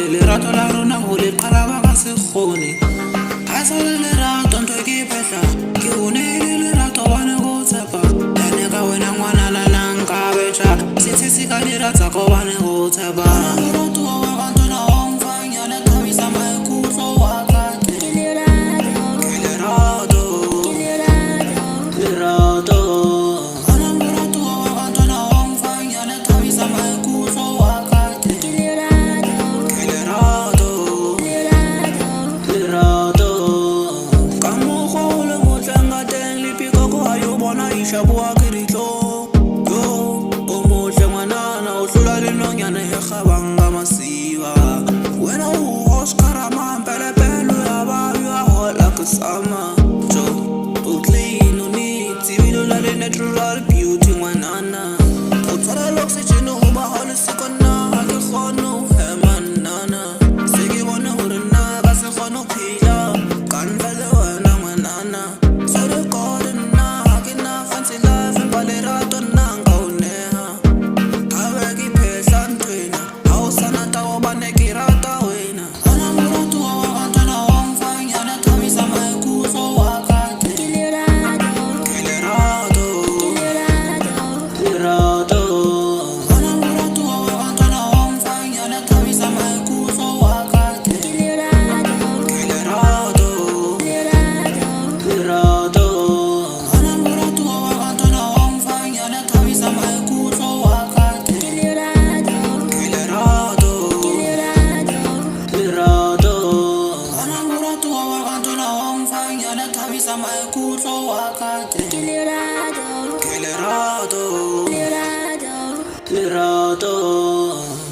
Lerato la rona ho le qala ba se kgone ha sa le lerato ntho ke phehla ke unele lerato bana go tsapa ene ka wena ngwana la nang ka betja se se ka dira tsa go bana go tsapa lerato wa bantu na on fanya na thabisa maikutlo wa ka ke lerato lerato ana lerato wa bantu na on fanya na thabisa maikutlo wa ka Shabua kirito yo omohle ngwanana o hlola le nonyana e kgabanga masiba wena o Oscar mampele pelo ya ba ya hola ke sama jo o clean o neat tsibilo la le natural beauty ngwanana o tsara le oxygen ho ba hole sekona ha ke kgono hema nana se ke bona hore na ka se kgono phila kan vele wena ngwanana so le golden Lerato nanga uneha Kawe ki phehla ntwena Ha o sana tao ba ne ke rata wena Ana lerato wa bantu na on fanya na thabisa maikutlo wa ka ke lerato lerato Ana lerato wa bantu na on fanya na thabisa maikutlo wa ka ke lerato lerato maikutlo wa ka ke lerato